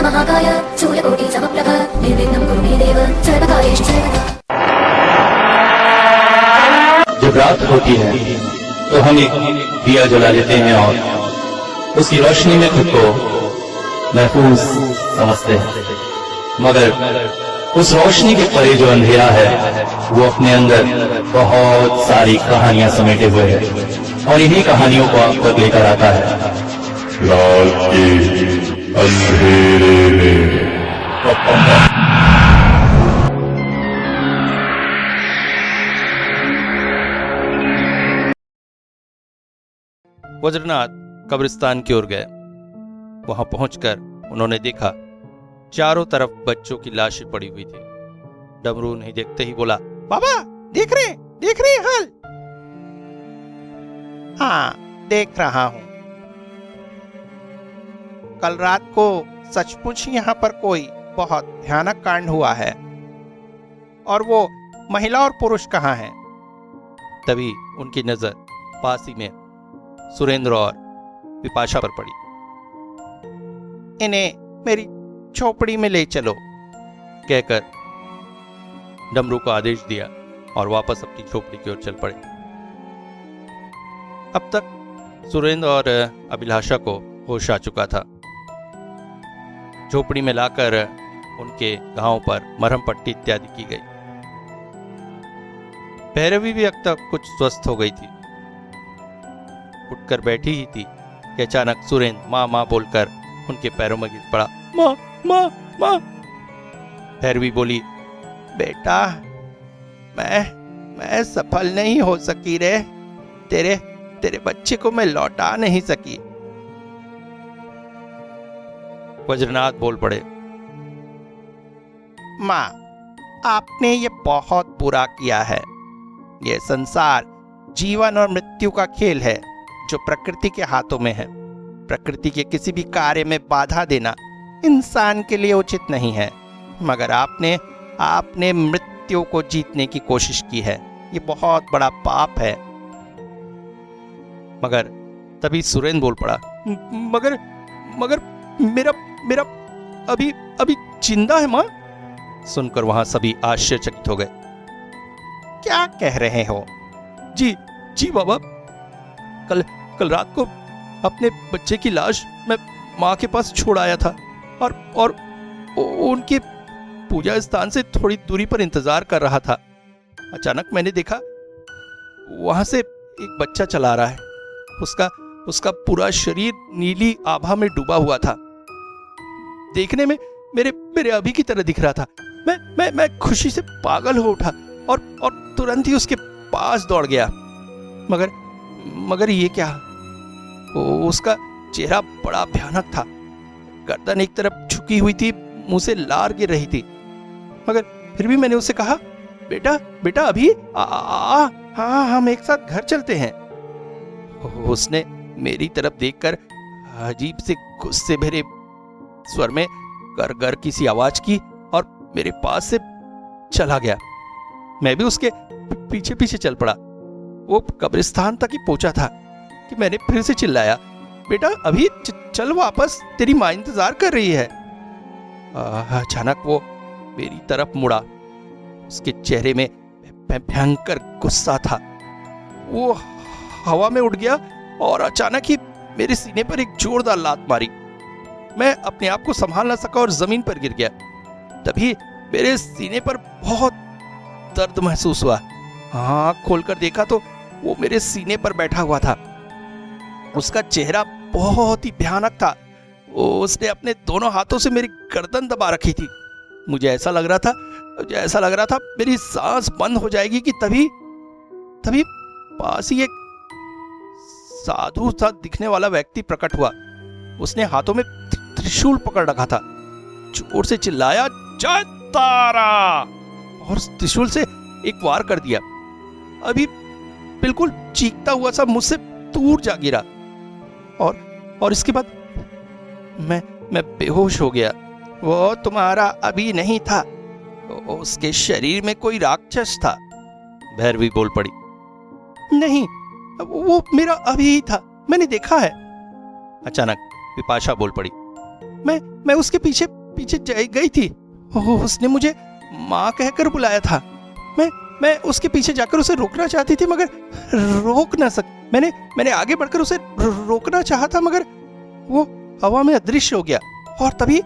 महाकाय सूर्यकोटि समप्रभ निर्विघ्नं कुरु मे देव सर्वकार्येषु सर्वदा। जब रात होती है तो हम एक दिया जला लेते हैं और उसकी रोशनी में खुद को महफूज समझते हैं, मगर उस रोशनी के परे जो अंधेरा है वो अपने अंदर बहुत सारी कहानियां समेटे हुए है और इन्हीं कहानियों को आप तक लेकर आता है रात के अंधेरे में। वज्रनाथ कब्रिस्तान की ओर गए। वहां पहुंचकर उन्होंने देखा चारों तरफ बच्चों की लाशें पड़ी हुई थी। डमरू नहीं देखते ही बोला, बाबा देख रहे हाल? हाँ देख रहा हूं। कल रात को सचमुच यहाँ पर कोई बहुत भयानक कांड हुआ है। और वो महिला और पुरुष कहाँ हैं? तभी उनकी नजर पास ही में सुरेंद्र और विपाशा पर पड़ी। इन्हें मेरी झोपड़ी में ले चलो, कहकर डमरू को आदेश दिया और वापस अपनी झोपड़ी की ओर चल पड़े। अब तक सुरेंद्र और अभिलाषा को होश आ चुका था। झोपड़ी में लाकर उनके घावों पर मरहम पट्टी इत्यादि की गई। भैरवी भी अब तक कुछ स्वस्थ हो गई थी। उठकर बैठी ही थी कि अचानक सुरेंद्र माँ माँ बोलकर उनके पैरों में गिर पड़ा। माँ माँ माँ। भैरवी बोली, बेटा मैं सफल नहीं हो सकी रे। तेरे बच्चे को मैं लौटा नहीं सकी। वज्रनाथ बोल पड़े, माँ आपने ये बहुत बुरा किया है। ये संसार जीवन और मृत्यु का खेल है जो प्रकृति के हाथों में है। प्रकृति के किसी भी कार्य में बाधा देना इंसान के लिए उचित नहीं है, मगर आपने मृत्यु को जीतने की कोशिश की है। ये बहुत बड़ा पाप है। मगर तभी सुरेंद्र बोल पड़ा, मगर मेरा अभी जिंदा है माँ। सुनकर वहां सभी आश्चर्यचकित हो गए। क्या कह रहे हो? जी बाबा, कल रात को अपने बच्चे की लाश मैं माँ के पास छोड़ आया था और उनके पूजा स्थान से थोड़ी दूरी पर इंतजार कर रहा था। अचानक मैंने देखा वहां से एक बच्चा चला रहा है। उसका पूरा शरीर नीली आभा में डूबा हुआ था। देखने में मेरे अभी की तरह दिख रहा था। मैं खुशी से पागल हो उठा और तुरंत ही उसके पास दौड़ गया। मगर ये क्या? उसका चेहरा बड़ा भयानक था। गर्दन एक तरफ झुकी हुई थी, मुंह से लार गिर रही थी। मगर फिर भी मैंने उससे कहा, बेटा अभी हाँ हम एक साथ घर चलते हैं। उसने मेरी तरफ देखकर अजीब से गुस्से भरे स्वर में गर की सी आवाज की और मेरे पास से चला गया। मैं भी उसके पीछे चल पड़ा। वो कब्रिस्तान तक ही पहुंचा था कि मैंने फिर से चिल्लाया, बेटा अभी चल वापस, तेरी माँ इंतजार कर रही है। अचानक वो मेरी तरफ मुड़ा। उसके चेहरे में भयंकर गुस्सा था। वो हवा में उड़ गया और अचानक ही मेरे सीने पर एक जोरदार लात मारी। मैं अपने आप को संभाल ना सका और जमीन पर गिर गया। तभी मेरे सीने पर बहुत दर्द महसूस हुआ। आँख खोलकर देखा तो वो मेरे सीने पर बैठा हुआ था। उसका चेहरा बहुत ही भयानक था। उसने अपने दोनों हाथों से मेरी गर्दन दबा रखी थी। मुझे ऐसा लग रहा था मेरी सांस बंद हो जाएगी कि तभी पास ही एक साधु सा दिखने वाला व्यक्ति प्रकट हुआ। उसने हाथों में त्रिशूल पकड़ रखा था। जोर से चिल्लाया, जय तारा, और त्रिशूल से एक वार कर दिया। अभी बिल्कुल चीखता हुआ सा मुझसे दूर जा गिरा और इसके बाद मैं बेहोश हो गया। वो तुम्हारा अभी नहीं था, उसके शरीर में कोई राक्षस था। भैरवी बोल पड़ी, नहीं वो मेरा अभी ही था, मैंने देखा है। अचानक विपाशा बोल पड़ी, मैं उसके पीछे पीछे गई थी। उसने मुझे माँ कहकर बुलाया था। मैं उसके पीछे जाकर उसे रोकना चाहती थी, मगर रोक ना सक। मैंने आगे बढ़कर उसे रोकना चाहा था, मगर वो हवा में अदृश्य हो गया। और तभी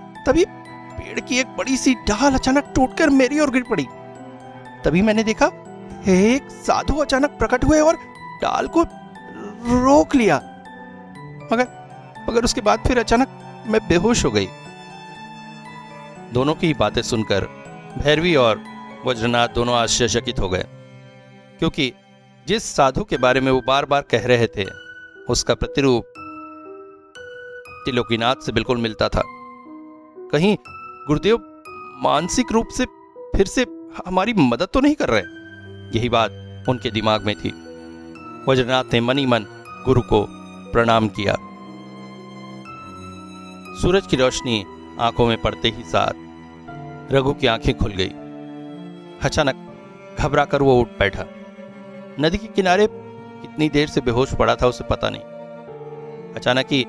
पेड़ की एक बड़ी सी डाल अचानक टूटकर मेरी ओर गिर पड़ी। तभी मैंने देखा एक साधु अचानक प्रकट हुए और डाल को रोक लिया, मगर उसके बाद फिर अचानक मैं बेहोश हो गई। दोनों की बातें सुनकर भैरवी और वज्रनाथ दोनों आश्चर्यचकित हो गए, क्योंकि जिस साधु के बारे में वो बार बार कह रहे थे उसका प्रतिरूप त्रिलोकीनाथ से बिल्कुल मिलता था। कहीं गुरुदेव मानसिक रूप से फिर से हमारी मदद तो नहीं कर रहे? यही बात उनके दिमाग में थी। वज्रनाथ ने मनी मन गुरु को प्रणाम किया। सूरज की रोशनी आंखों में पड़ते ही साथ रघु की आंखें खुल गई। अचानक घबरा कर वो उठ बैठा। नदी के किनारे कितनी देर से बेहोश पड़ा था उसे पता नहीं। अचानक ही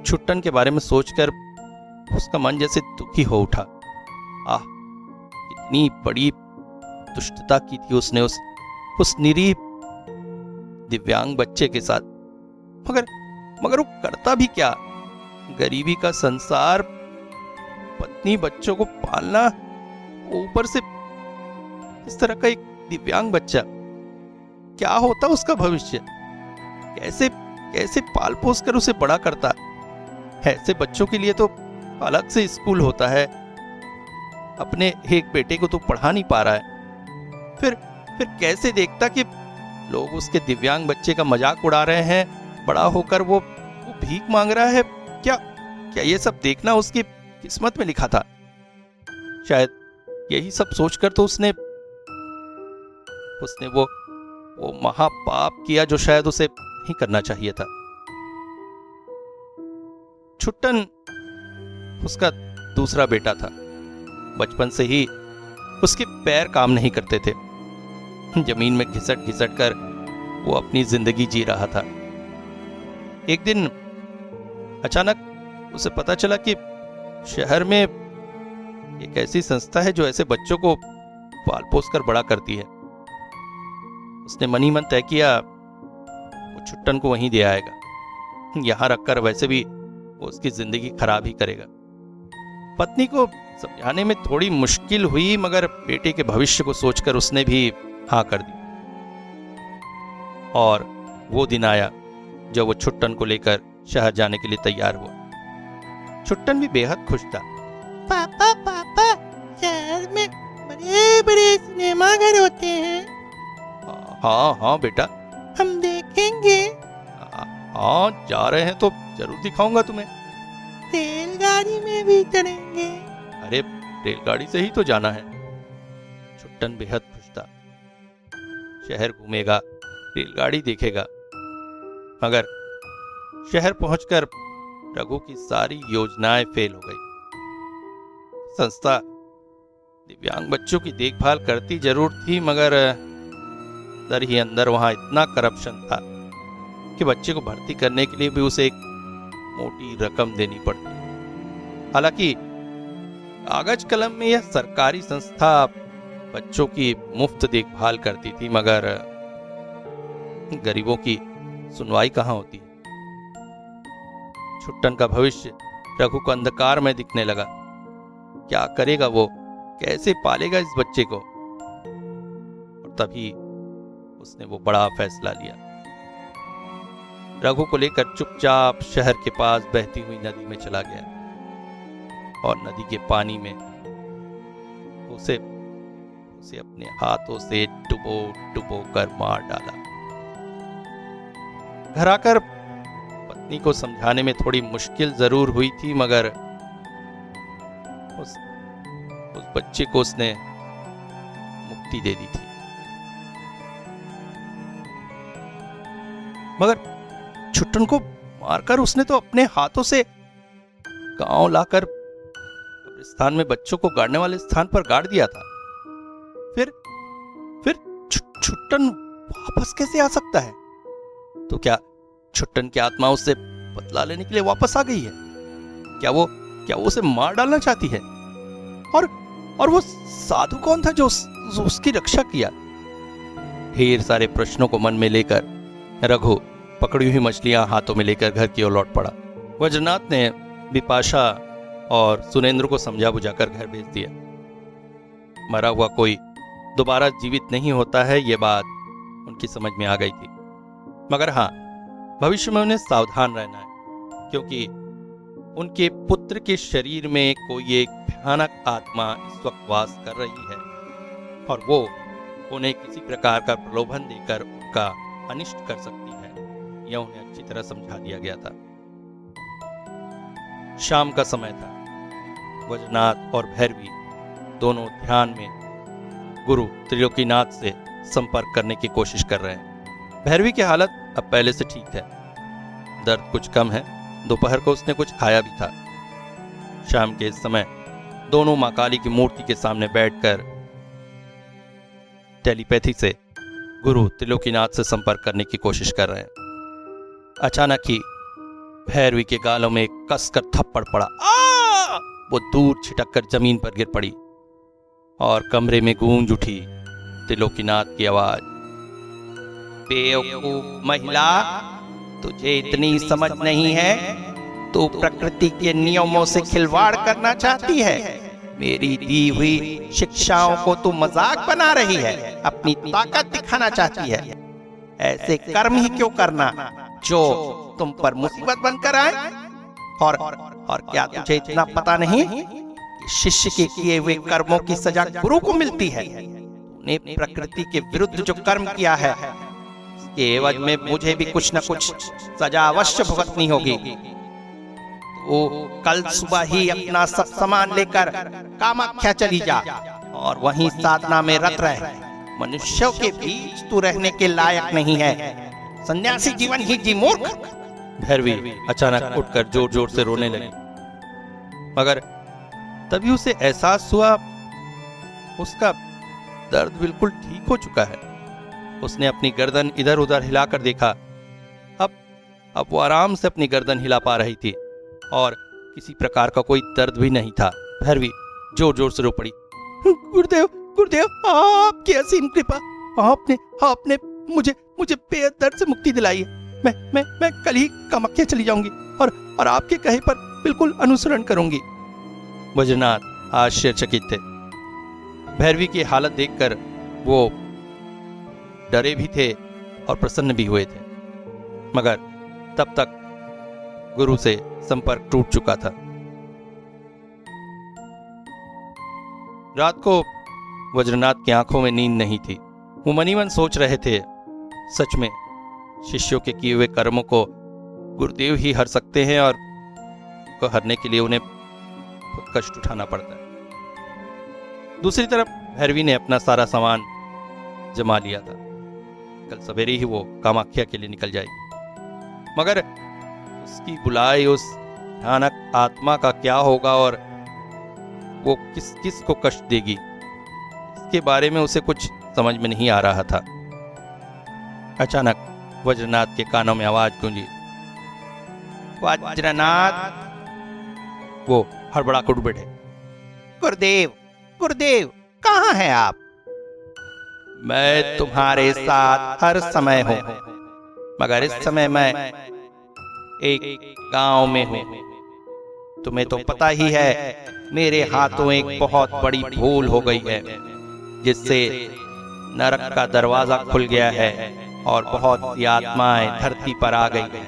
छुट्टन के बारे में सोचकर उसका मन जैसे दुखी हो उठा। आह, कितनी बड़ी दुष्टता की थी उसने उस निरीह दिव्यांग बच्चे के साथ। मगर वो करता भी क्या? गरीबी का संसार, पत्नी बच्चों को पालना, ऊपर से इस तरह का एक दिव्यांग बच्चा। क्या होता उसका भविष्य? कैसे पाल पोस कर उसे बड़ा करता? ऐसे बच्चों के लिए तो अलग से स्कूल होता है। अपने एक बेटे को तो पढ़ा नहीं पा रहा है। फिर कैसे देखता कि लोग उसके दिव्यांग बच्चे का मजाक उड़ा रहे हैं, बड़ा होकर वो भीख मांग रहा है? क्या ये सब देखना उसकी किस्मत में लिखा था? शायद यही सब सोचकर तो उसने वो महापाप किया जो शायद उसे नहीं करना चाहिए था। छुट्टन उसका दूसरा बेटा था। बचपन से ही उसके पैर काम नहीं करते थे। जमीन में घिसट कर वो अपनी जिंदगी जी रहा था। एक दिन अचानक उसे पता चला कि शहर में एक ऐसी संस्था है जो ऐसे बच्चों को पाल पोस कर बड़ा करती है। उसने मनी मन तय किया वो छुट्टन को वहीं दे आएगा। यहां रखकर वैसे भी वो उसकी जिंदगी खराब ही करेगा। पत्नी को समझाने में थोड़ी मुश्किल हुई, मगर बेटे के भविष्य को सोचकर उसने भी हाँ कर दी। और वो दिन आया जब वो छुट्टन को लेकर शहर जाने के लिए तैयार हुआ। छुट्टन भी बेहद खुश था। पापा शहर में बड़े सिनेमा घर होते हैं। हाँ बेटा, हम देखेंगे। हाँ, जा रहे हैं तो जरूर दिखाऊंगा तुम्हें। रेलगाड़ी में भी चढ़ेंगे। अरे रेलगाड़ी से ही तो जाना है। छुट्टन बेहद खुश था। शहर घूमेगा, रेलगाड़ी देखेगा। मगर शहर पहुंचकर रघु की सारी योजनाएं फेल हो गई। संस्था दिव्यांग बच्चों की देखभाल करती जरूर थी, मगर अंदर ही अंदर वहां इतना करप्शन था कि बच्चे को भर्ती करने के लिए भी उसे एक मोटी रकम देनी पड़ती। हालांकि कागज कलम में यह सरकारी संस्था बच्चों की मुफ्त देखभाल करती थी, मगर गरीबों की सुनवाई कहां होती है। छुट्टन का भविष्य रघु को अंधकार में दिखने लगा। क्या करेगा वो? कैसे पालेगा इस बच्चे को? और तभी उसने वो बड़ा फैसला लिया। रघु को लेकर चुपचाप शहर के पास बहती हुई नदी में चला गया और नदी के पानी में उसे अपने हाथों से डुबो कर मार डाला। घर आकर पत्नी को समझाने में थोड़ी मुश्किल जरूर हुई थी, मगर उस बच्चे को उसने मुक्ति दे दी थी। मगर छुट्टन को मारकर उसने तो अपने हाथों से गांव लाकर कब्रिस्तान में बच्चों को गाड़ने वाले स्थान पर गाड़ दिया था। फिर छुट्टन वापस कैसे आ सकता है? तो क्या छुट्टन की आत्मा उससे बदला लेने के लिए वापस आ गई है? क्या वो क्या वो उसे मार डालना चाहती है? और वो साधु कौन था जो उसकी रक्षा किया? ढेर सारे प्रश्नों को मन में लेकर रघु पकड़ी हुई मछलियां हाथों में लेकर घर की ओर लौट पड़ा। वज्रनाथ ने बिपाशा और सुनेंद्र को समझा बुझाकर घर भेज दिया। मरा हुआ कोई दोबारा जीवित नहीं होता है, ये बात उनकी समझ में आ गई थी। मगर हाँ, भविष्य में उन्हें सावधान रहना है, क्योंकि उनके पुत्र के शरीर में कोई एक भयानक आत्मा इस वक्त वास कर रही है और वो उन्हें किसी प्रकार का प्रलोभन देकर उनका अनिष्ट कर सकती है। यह उन्हें अच्छी तरह समझा दिया गया था। शाम का समय था। वज्रनाथ और भैरवी दोनों ध्यान में गुरु त्रिलोकीनाथ से संपर्क करने की कोशिश कर रहे हैं। भैरवी की हालत अब पहले से ठीक है, दर्द कुछ कम है। दोपहर को उसने कुछ खाया भी था। शाम के इस समय दोनों मां काली की मूर्ति के सामने बैठकर टेलीपैथी से गुरु त्रिलोकीनाथ से संपर्क करने की कोशिश कर रहे हैं। अचानक ही भैरवी के गालों में एक कसकर थप्पड़ पड़ा। वो दूर छिटककर जमीन पर गिर पड़ी और कमरे में गूंज उठी त्रिलोकीनाथ की आवाज, बेवकूफ महिला, तुझे इतनी समझ नहीं है? तू प्रकृति के नियमों से खिलवाड़ करना चाहती है। मेरी दी हुई शिक्षाओं को तू मजाक बना रही है, अपनी ताकत दिखाना चाहती है। ऐसे कर्म ही क्यों करना जो तुम पर मुसीबत बनकर आए? और क्या तुझे इतना पता नहीं कि शिष्य के किए हुए कर्मों की सजा गुरु को मिलती है? तूने प्रकृति के विरुद्ध जो कर्म किया है, उसके एवज में मुझे भी कुछ न कुछ सजा अवश्य भुगतनी होगी। वो कल सुबह ही अपना सब सामान लेकर कामाख्या चली जा और वहीं साधना में रत रह। मनुष्यों के बीच तू रहने के लायक नहीं है। सन्यासी जीवन ही जी मूर्ख। भैरवी अचानक उठकर जोर जोर से रोने लगी, मगर तभी उसे एहसास हुआ उसका दर्द बिल्कुल ठीक हो चुका है। उसने अपनी गर्दन इधर उधर हिलाकर देखा। अब वो आराम से अपनी गर्दन हिला पा रही थी और किसी प्रकार का कोई दर्द भी नहीं था। भैरवी जोर जोर से रो पड़ी। गुरुदेव, गुरुदेव, आपकी असीम कृपा। आपने मुझे बेहद दर्द से मुक्ति दिलाई है। मैं कल ही कामाख्या चली जाऊंगी और आपके कहे पर बिल्कुल अनुसरण करूंगी। वज्रनाथ आश्चर्यचकित थे। भैरवी की हालत देखकर वो डरे भी थे और प्रसन्न भी हुए थे, मगर तब तक गुरु से संपर्क टूट चुका था। रात को वज्रनाथ की आंखों में नींद नहीं थी। वो मनी मन सोच रहे थे, सच में शिष्यों के किए हुए कर्मों को गुरुदेव ही हर सकते हैं और उनको हरने के लिए उन्हें खुद कष्ट उठाना पड़ता है। दूसरी तरफ भैरवी ने अपना सारा सामान जमा लिया था। कल सवेरे ही वो कामाख्या के लिए निकल जाएगी, मगर उसकी बुलाई उस भयानक आत्मा का क्या होगा और वो किस किस को कष्ट देगी, इसके बारे में उसे कुछ समझ में नहीं आ रहा था। अचानक वज्रनाथ के कानों में आवाज गूंजी, वज्रनाथ। वो हड़बड़ा कर उठ बैठे। गुरुदेव, गुरुदेव, कहाँ हैं आप? मैं तुम्हारे साथ हर समय हूं, मगर इस समय मैं एक गांव में हूं। तुम्हें तो पता ही है, मेरे हाथों एक बहुत बड़ी भूल हो गई है, जिससे नरक का दरवाजा खुल गया है और बहुत सी आत्माएं धरती पर आ गई हैं।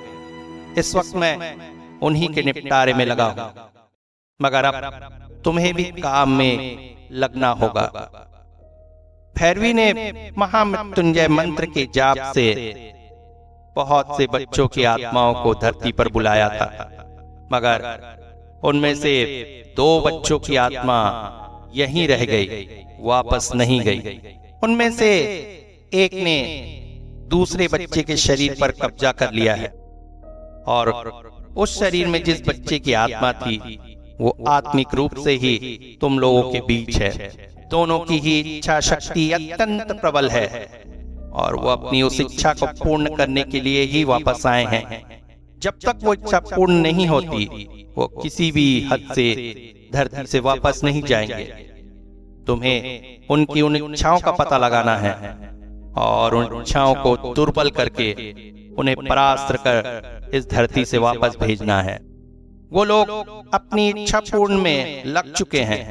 इस वक्त मैं उन्हीं के निपटारे में लगा हूं, मगर अब तुम्हें भी काम में लगना होगा। भैरवी ने महामृत्युंजय मंत्र के जाप से बहुत से बच्चों की आत्माओं को धरती पर बुलाया था, मगर उनमें से 2 बच्चों की आत्मा यहीं रह गई, वापस नहीं गई। उनमें से एक ने दूसरे बच्चे के शरीर पर कब्जा कर लिया है और उस शरीर में जिस बच्चे की आत्मा थी वो आत्मिक रूप से ही तुम लोगों के बीच है। दोनों की ही इच्छा शक्ति अत्यंत प्रबल है और वो अपनी उस इच्छा को पूर्ण करने के लिए ही वापस आए हैं। जब तक वो इच्छा पूर्ण नहीं होती वो किसी भी हद से धरती से वापस नहीं जाएंगे। तुम्हें उनकी उन इच्छाओं का पता लगाना है और उन इच्छाओं को दुर्बल करके उन्हें परास्त कर इस धरती से वापस भेजना है। वो लोग अपनी इच्छा पूर्ण में लग चुके हैं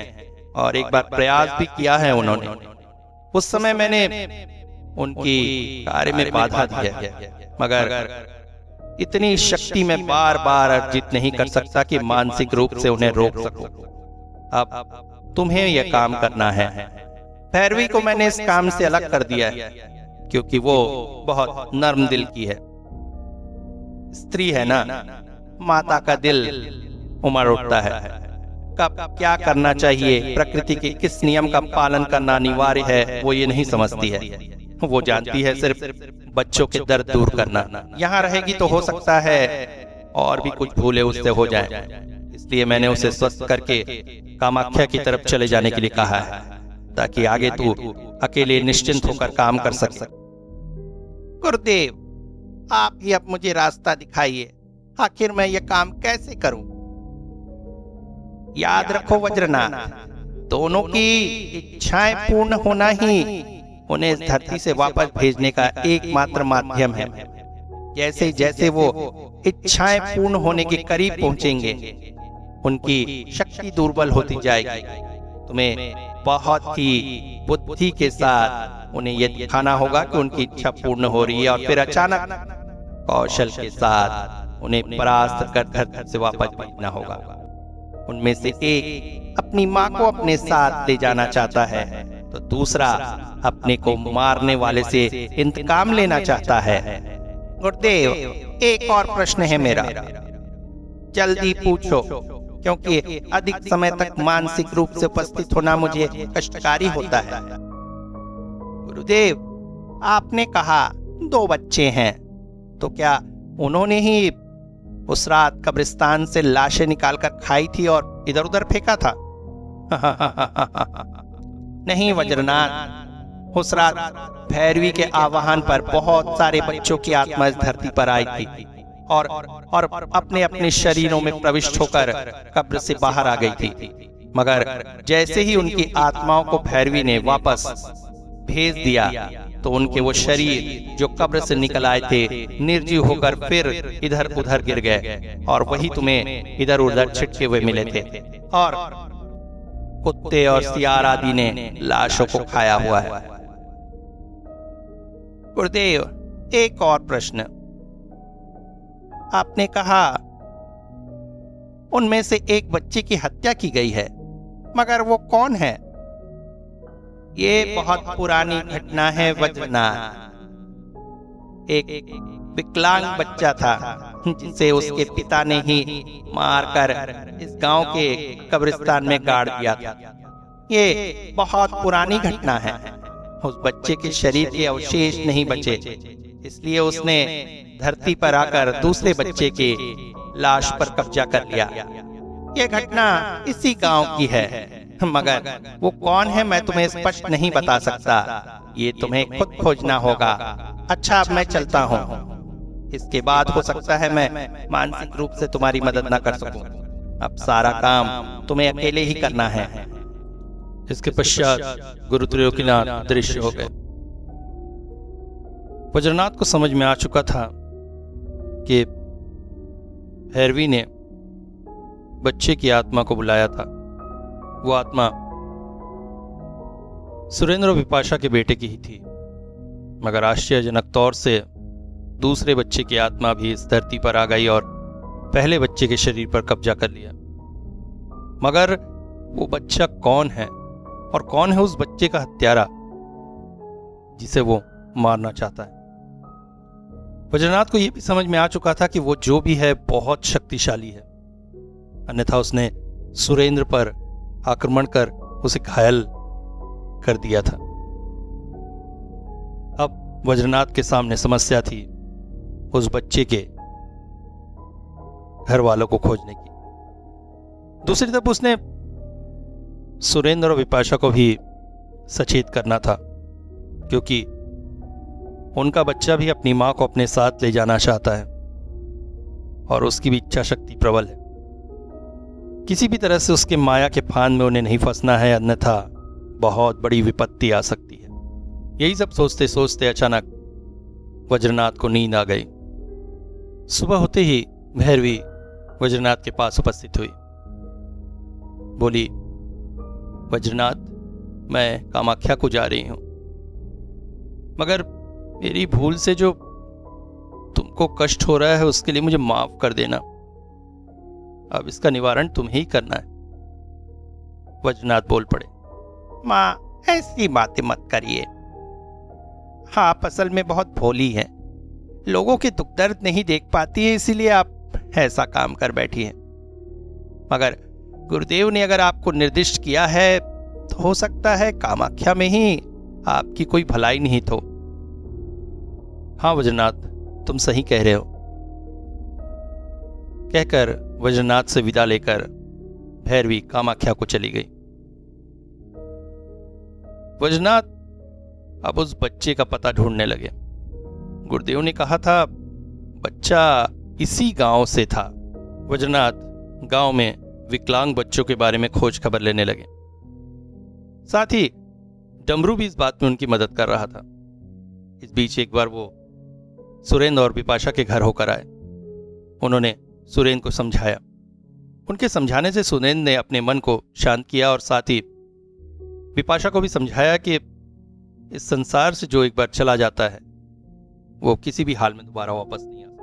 और एक बार प्रयास भी किया है उन्होंने। उस समय मैंने उनकी कार्य में बाधा दी है, मगर इतनी शक्ति मैं बार बार अर्जित नहीं कर सकता कि मानसिक रूप से उन्हें रोक सकूं। अब तुम्हें यह काम करना है। भैरवी को मैंने इस काम से अलग कर दिया है क्योंकि वो बहुत नर्म दिल की है। स्त्री है ना, माता का दिल उमड़ उठता है। कब क्या करना चाहिए, प्रकृति के किस नियम का पालन करना अनिवार्य है, वो ये नहीं समझती है। वो जानती है सिर्फ बच्चों के दर्द दूर करना। यहाँ रहेगी तो हो सकता है और भी कुछ भूले उससे हो जाए, इसलिए मैंने उसे स्वस्थ करके कामाख्या की तरफ चले जाने के लिए कहा है ताकि आगे तू अकेले निश्चिंत होकर काम कर सके। गुरुदेव, आप ही अब मुझे रास्ता दिखाइए। आखिर मैं ये काम कैसे करूं? याद रखो वज्रनाथ, दोनों की इच्छाएं पूर्ण होना ही उन्हें इस धरती से वापस भेजने का एकमात्र माध्यम है। जैसे जैसे वो इच्छाएं पूर्ण होने के करीब पहुंचेंगे उनकी शक्ति दुर्बल होती जाएगी। तुम्हें बहुत ही बुद्धि के साथ उन्हें यह दिखाना होगा कि उनकी इच्छा पूर्ण हो रही है और फिर अचानक कौशल के साथ उन्हें परास्त कर धरती से वापस भेजना होगा। उनमें से एक अपनी माँ को अपने साथ ले जाना चाहता है तो दूसरा अपने को मारने वाले से इंतकाम लेना चाहता है। गुरुदेव, एक और प्रश्न है मेरा, जल्दी पूछो क्योंकि अधिक समय तक मानसिक रूप से उपस्थित होना मुझे कष्टकारी होता है। गुरुदेव, आपने कहा 2 बच्चे हैं, तो क्या उन्होंने ही उस रात कब्रिस्तान से लाशें निकालकर खाई थी और इधर उधर फेंका था? नहीं वज्रनाथ, उस रात भैरवी के आवाहन पर बहुत सारे बच्चों की आत्मा इस धरती पर आई थी और अपने अपने शरीरों में प्रविष्ट होकर कब्र से बाहर आ गई थी। मगर जैसे ही उनकी आत्माओं को भैरवी ने वापस भेज दिया तो उनके वो शरीर जो कब्र से निकल आए थे निर्जीव होकर फिर इधर उधर गिर गए और वही तुम्हें इधर उधर छिटके हुए मिले थे और कुत्ते और सियार आदि ने लाशों को खाया हुआ है। गुरुदेव, एक और प्रश्न, आपने कहा उनमें से एक बच्चे की हत्या की गई है, मगर वो कौन है? ये बहुत पुरानी घटना है वज्रनाथ। एक विकलांग बच्चा था जिसे उसके पिता ने ही मारकर इस गांव के कब्रिस्तान में गाड़ दिया था। ये बहुत पुरानी घटना है। उस बच्चे के शरीर के अवशेष नहीं बचे, इसलिए उसने धरती पर आकर दूसरे बच्चे की लाश पर कब्जा कर लिया। ये घटना इसी गांव की है, मगर वो कौन है मैं तुम्हें स्पष्ट नहीं बता सकता। ये तुम्हें खुद खोजना होगा। अच्छा, अब मैं चलता हूँ। इसके बाद हो सकता है मैं मानसिक रूप से तुम्हारी मदद न कर सकूं। अब सारा काम तुम्हें अकेले ही करना है। इसके पश्चात गुरु त्रिलोकीनाथ दृश्य हो गए। वज्रनाथ को समझ में आ चुका था कि भैरवी ने बच्चे की आत्मा को बुलाया था। वो आत्मा सुरेंद्र और विपाशा के बेटे की ही थी, मगर आश्चर्यजनक तौर से दूसरे बच्चे की आत्मा भी इस धरती पर आ गई और पहले बच्चे के शरीर पर कब्जा कर लिया। मगर वो बच्चा कौन है और कौन है उस बच्चे का हत्यारा जिसे वो मारना चाहता है? वज्रनाथ को यह भी समझ में आ चुका था कि वो जो भी है बहुत शक्तिशाली है, अन्यथा उसने सुरेंद्र पर आक्रमण कर उसे घायल कर दिया था। अब वज्रनाथ के सामने समस्या थी उस बच्चे के घर वालों को खोजने की। दूसरी तरफ उसने सुरेंद्र और विपाशा को भी सचेत करना था, क्योंकि उनका बच्चा भी अपनी मां को अपने साथ ले जाना चाहता है। और उसकी भी इच्छा शक्ति प्रबल है। किसी भी तरह से उसके माया के फांद में उन्हें नहीं फंसना है, अन्यथा बहुत बड़ी विपत्ति आ सकती है। यही सब सोचते सोचते अचानक वज्रनाथ को नींद आ गई। सुबह होते ही भैरवी वज्रनाथ के पास उपस्थित हुई। बोली, वज्रनाथ, मैं कामाख्या को जा रही हूं, मगर मेरी भूल से जो तुमको कष्ट हो रहा है उसके लिए मुझे माफ कर देना। अब इसका निवारण तुम्हें ही करना है। वज्रनाथ बोल पड़े, माँ ऐसी बातें मत करिए। आप असल में बहुत भोली हैं, लोगों के दुख दर्द नहीं देख पाती है, इसीलिए आप ऐसा काम कर बैठी हैं। मगर गुरुदेव ने अगर आपको निर्दिष्ट किया है तो हो सकता है कामाख्या में ही आपकी कोई भलाई नहीं तो। हाँ वज्रनाथ, तुम सही कह रहे हो। कहकर वज्रनाथ से विदा लेकर भैरवी कामाख्या को चली गई। वज्रनाथ अब उस बच्चे का पता ढूंढने लगे। गुरुदेव ने कहा था बच्चा इसी गांव से था। वज्रनाथ गांव में विकलांग बच्चों के बारे में खोज खबर लेने लगे। साथ ही डमरू भी इस बात में उनकी मदद कर रहा था। इस बीच एक बार वो सुरेंद्र और विपाशा के घर होकर आए। उन्होंने सुरेंद्र को समझाया। उनके समझाने से सुरेंद्र ने अपने मन को शांत किया और साथ ही विपाशा को भी समझाया कि इस संसार से जो एक बार चला जाता है वो किसी भी हाल में दोबारा वापस नहीं आ सकता।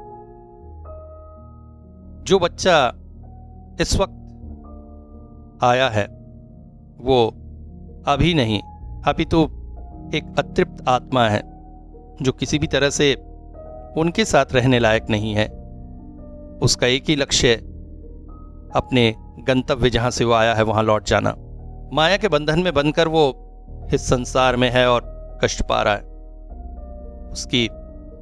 जो बच्चा इस वक्त आया है वो अभी नहीं, अपितु एक अतृप्त आत्मा है जो किसी भी तरह से उनके साथ रहने लायक नहीं है। उसका एक ही लक्ष्य अपने गंतव्य जहां से वो आया है वहां लौट जाना। माया के बंधन में बंधकर वो इस संसार में है और कष्ट पा रहा है। उसकी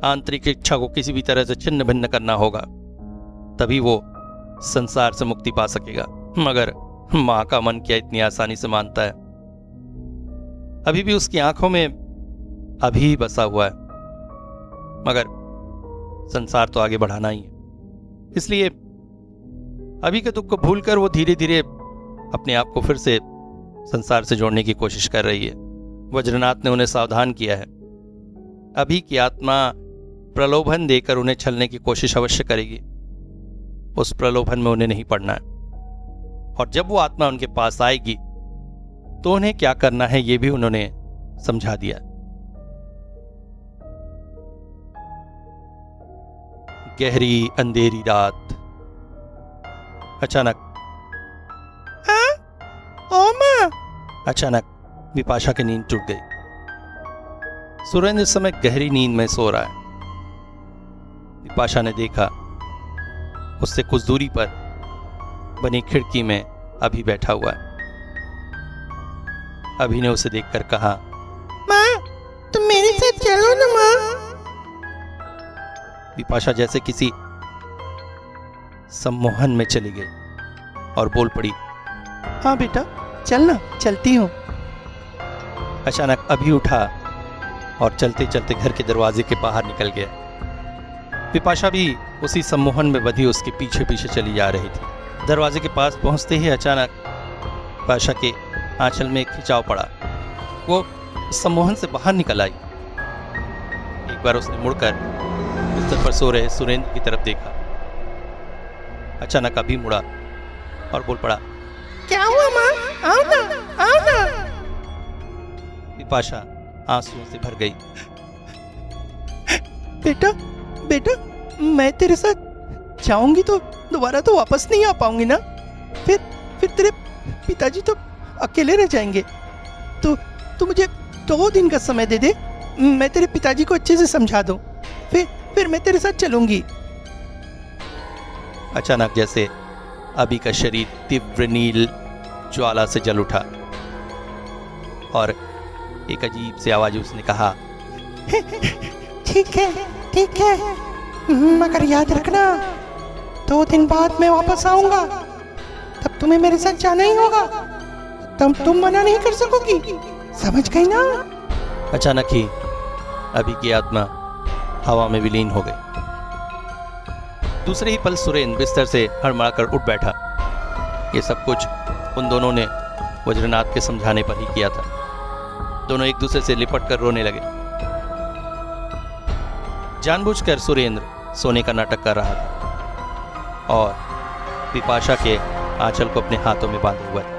आंतरिक इच्छा को किसी भी तरह से छिन्न भिन्न करना होगा, तभी वो संसार से मुक्ति पा सकेगा। मगर मां का मन क्या इतनी आसानी से मानता है। अभी भी उसकी आंखों में अभी बसा हुआ है, मगर संसार तो आगे बढ़ाना ही है। इसलिए अभी के दुख को भूलकर वो धीरे धीरे अपने आप को फिर से संसार से जोड़ने की कोशिश कर रही है। वज्रनाथ ने उन्हें सावधान किया है, अभी की आत्मा प्रलोभन देकर उन्हें छलने की कोशिश अवश्य करेगी। उस प्रलोभन में उन्हें नहीं पड़ना है। और जब वो आत्मा उनके पास आएगी तो उन्हें क्या करना है ये भी उन्होंने समझा दिया। गहरी अंधेरी रात। अचानक विपाशा की नींद टूट गई। सुरेंद्र इस समय गहरी नींद में सो रहा है। विपाशा ने देखा उससे कुछ दूरी पर बनी खिड़की में अभी बैठा हुआ है। अभी ने उसे देखकर कहा, माँ तुम मेरे साथ चलो ना माँ। विपाशा जैसे किसी सम्मोहन में चली गई और बोल पड़ी, हाँ बेटा चलना, चलती हूँ। अचानक अभी उठा और चलते चलते घर के दरवाजे के बाहर निकल गया। विपाशा भी उसी सम्मोहन में बंधी उसके पीछे पीछे चली जा रही थी। दरवाजे के पास पहुंचते ही अचानक विपाशा के आंचल में खिंचाव पड़ा। वो सम्मोहन से बाहर निकल आई। एक बार उसने मुड़कर बिस्तर पर सो रहे सुरेंद्र की तरफ देखा। अचानक अभी मुड़ा और बोल पड़ा, क्या हुआ माँ? आओ ना, आओ ना। विपाशा आंसुओं से भर गई। बेटा बेटा मैं तेरे साथ जाऊंगी तो दोबारा तो वापस नहीं आ पाऊंगी ना। फिर तेरे पिताजी तो अकेले रह जाएंगे। तो मुझे 2 दिन का समय दे दे, मैं तेरे पिताजी को अच्छे से समझा दूं। फिर मैं तेरे साथ चलूंगी। अचानक जैसे अभी का शरीर तीव्र नील ज्वाला से जल उठा और एक अजीब सी आवाज उसने कहा, ठीक है मगर याद रखना 2 दिन बाद मैं वापस आऊंगा, तब तुम्हें मेरे साथ जाना ही होगा। तब तुम मना नहीं कर सकोगी, समझ गई ना? अचानक ही अभी की आत्मा हवा में विलीन हो गई। दूसरे ही पल सुरेंद्र बिस्तर से हड़बड़ाकर उठ बैठा। ये सब कुछ उन दोनों ने वज्रनाथ के समझाने पर ही किया था। दोनों एक दूसरे से लिपट कर रोने लगे। जानबूझकर सुरेंद्र सोने का नाटक कर रहा था और विपाशा के आंचल को अपने हाथों में बांधे हुआ था।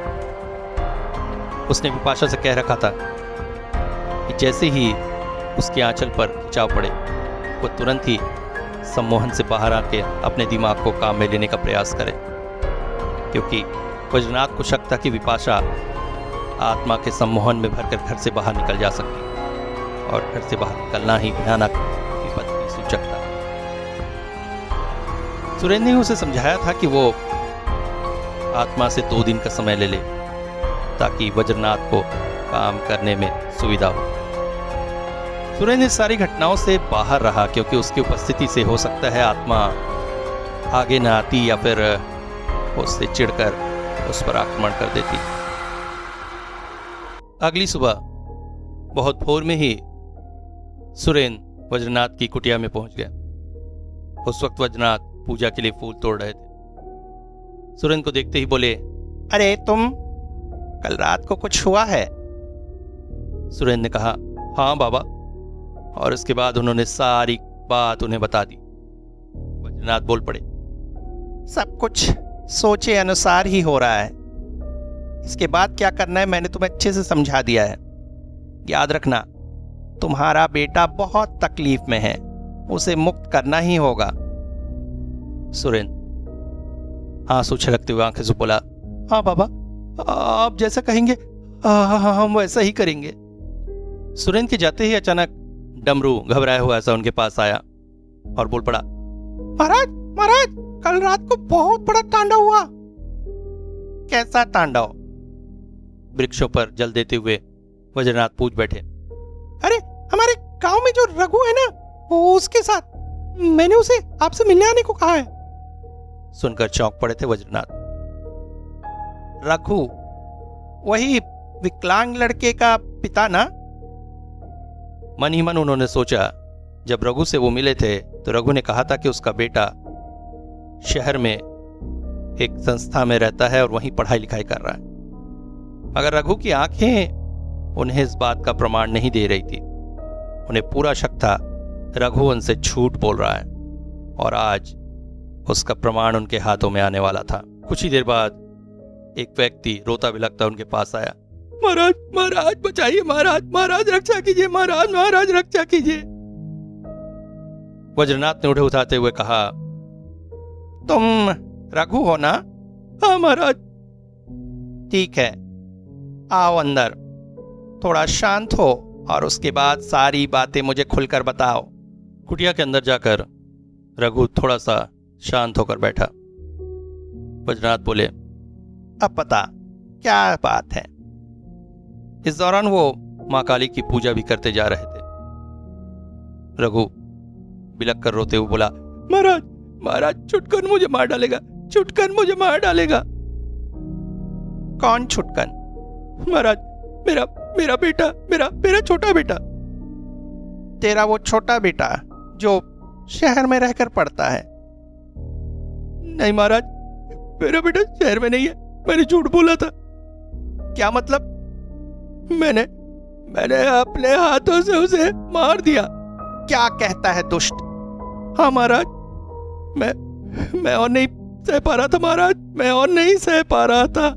उसने विपाशा से कह रखा था कि जैसे ही उसके आंचल पर खिंचाव पड़े वो तुरंत ही सम्मोहन से बाहर आके अपने दिमाग को काम में लेने का प्रयास करे, क्योंकि वज्रनाथ को शक था कि विपाशा आत्मा के सम्मोहन में भरकर घर से बाहर निकल जा सकती और घर से बाहर निकलना ही भयानक विपत्ति की सूचक था। सुरेंद्र ने उसे समझाया था कि वो आत्मा से 2 दिन का समय ले ले ताकि वज्रनाथ को काम करने में सुविधा हो। सुरेंद्र इस सारी घटनाओं से बाहर रहा क्योंकि उसकी उपस्थिति से हो सकता है आत्मा आगे न आती या फिर उससे चिढ़कर उस पर आक्रमण कर देती। अगली सुबह बहुत भोर में ही सुरेंद्र वज्रनाथ की कुटिया में पहुंच गया। उस वक्त वज्रनाथ पूजा के लिए फूल तोड़ रहे थे। सुरेंद्र को देखते ही बोले, अरे तुम, कल रात को कुछ हुआ है? सुरेंद्र ने कहा, हाँ बाबा, और उसके बाद उन्होंने सारी बात उन्हें बता दी। वज्रनाथ बोल पड़े, सब कुछ सोचे अनुसार ही हो रहा है। इसके बाद क्या करना है मैंने तुम्हें अच्छे से समझा दिया है। याद रखना, तुम्हारा बेटा बहुत तकलीफ में है, उसे मुक्त करना ही होगा। सुरेंद्र आंसू छलकते हुए आंखें से बोला, हाँ बाबा, आप जैसा कहेंगे हम वैसा ही करेंगे। सुरेंद्र के जाते ही अचानक डमरू घबराया हुआ ऐसा उनके पास आया और बोल पड़ा, महाराज महाराज, कल रात को बहुत बड़ा तांडव हुआ। कैसा तांडव? वृक्षों पर जल देते हुए वज्रनाथ पूछ बैठे। अरे हमारे गांव में जो रघु है ना, वो उसके साथ, मैंने उसे आपसे मिलने आने को कहा है। सुनकर चौंक पड़े थे वज्रनाथ। रघु, वही विकलांग लड़के का पिता ना? मन ही मन उन्होंने सोचा, जब रघु से वो मिले थे तो रघु ने कहा था कि उसका बेटा शहर में एक संस्था में रहता है और वहीं पढ़ाई लिखाई कर रहा है, मगर रघु की आंखें उन्हें इस बात का प्रमाण नहीं दे रही थी। उन्हें पूरा शक था रघु उनसे झूठ बोल रहा है और आज उसका प्रमाण उनके हाथों में आने वाला था। कुछ ही देर बाद एक व्यक्ति रोता बिलखता उनके पास आया। महाराज महाराज बचाइए, महाराज महाराज रक्षा कीजिए, महाराज महाराज रक्षा कीजिए। वज्रनाथ ने उठे उठाते हुए कहा, तुम रघु हो ना? हाँ महाराज। ठीक है, आओ अंदर, थोड़ा शांत हो और उसके बाद सारी बातें मुझे खुलकर बताओ। कुटिया के अंदर जाकर रघु थोड़ा सा शांत होकर बैठा। वज्रनाथ बोले, अब बता क्या बात है? इस दौरान वो मां काली की पूजा भी करते जा रहे थे। रघु बिलख कर रोते हुए बोला, महाराज महाराज, छुटकन मुझे मार डालेगा, छुटकन मुझे मार डालेगा। कौन छुटकन? महाराज, मेरा बेटा, मेरा छोटा बेटा। तेरा वो छोटा बेटा जो शहर में रहकर पढ़ता है? नहीं महाराज, मेरा बेटा शहर में नहीं है, मैंने झूठ बोला था। क्या मतलब? मैंने अपने हाथों से उसे मार दिया। क्या कहता है दुष्ट? हाँ महाराज, मैं और नहीं सह पा रहा था महाराज, मैं और नहीं सह पा रहा था।